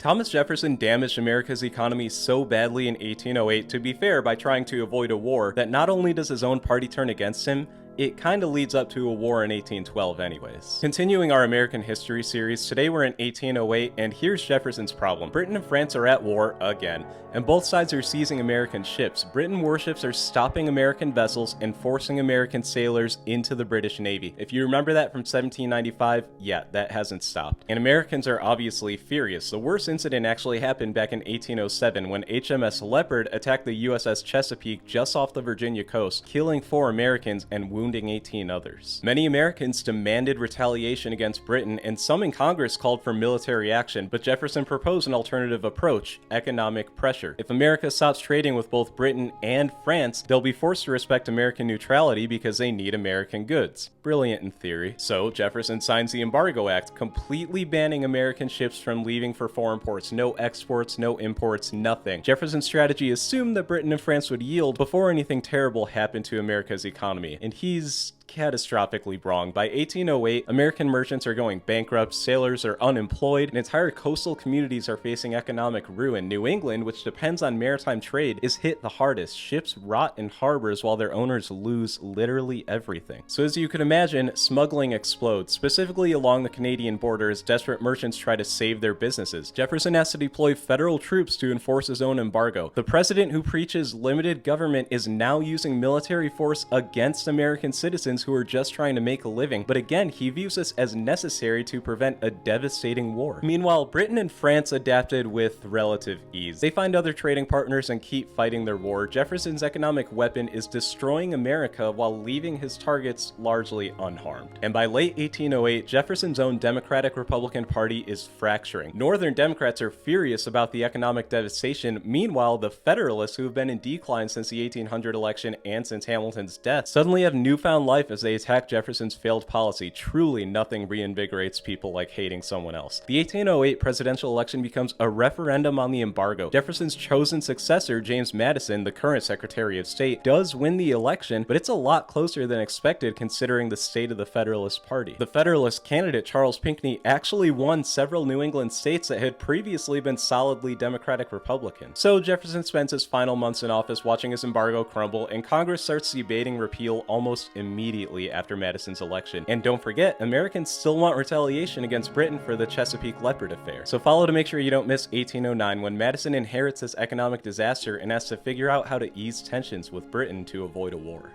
Thomas Jefferson damaged America's economy so badly in 1808, to be fair, by trying to avoid a war, that not only does his own party turn against him, it kinda leads up to a war in 1812 anyways. Continuing our American history series, today we're in 1808, and here's Jefferson's problem. Britain and France are at war again, and both sides are seizing American ships. Britain warships are stopping American vessels and forcing American sailors into the British Navy. If you remember that from 1795, yeah, that hasn't stopped. And Americans are obviously furious. The worst incident actually happened back in 1807 when HMS Leopard attacked the USS Chesapeake just off the Virginia coast, killing 4 Americans and wounding 18 others. Many Americans demanded retaliation against Britain, and some in Congress called for military action, but Jefferson proposed an alternative approach: economic pressure. If America stops trading with both Britain and France, they'll be forced to respect American neutrality because they need American goods. Brilliant in theory. So Jefferson signs the Embargo Act, completely banning American ships from leaving for foreign ports. No exports, no imports, nothing. Jefferson's strategy assumed that Britain and France would yield before anything terrible happened to America's economy, and he's catastrophically wrong. By 1808, American merchants are going bankrupt, sailors are unemployed, and entire coastal communities are facing economic ruin. New England, which depends on maritime trade, is hit the hardest. Ships rot in harbors while their owners lose literally everything. So as you could imagine, smuggling explodes, specifically along the Canadian border as desperate merchants try to save their businesses. Jefferson has to deploy federal troops to enforce his own embargo. The president who preaches limited government is now using military force against American citizens who are just trying to make a living, but again, he views this as necessary to prevent a devastating war. Meanwhile, Britain and France adapted with relative ease. They find other trading partners and keep fighting their war. Jefferson's economic weapon is destroying America while leaving his targets largely unharmed. And by late 1808, Jefferson's own Democratic-Republican Party is fracturing. Northern Democrats are furious about the economic devastation. Meanwhile, the Federalists, who have been in decline since the 1800 election and since Hamilton's death, suddenly have newfound life as they attack Jefferson's failed policy. Truly, nothing reinvigorates people like hating someone else. The 1808 presidential election becomes a referendum on the embargo. Jefferson's chosen successor, James Madison, the current Secretary of State, does win the election, but it's a lot closer than expected considering the state of the Federalist Party. The Federalist candidate, Charles Pinckney, actually won several New England states that had previously been solidly Democratic-Republican. So Jefferson spends his final months in office watching his embargo crumble, and Congress starts debating repeal almost immediately after Madison's election. And don't forget, Americans still want retaliation against Britain for the Chesapeake Leopard affair. So follow to make sure you don't miss 1809, when Madison inherits this economic disaster and has to figure out how to ease tensions with Britain to avoid a war.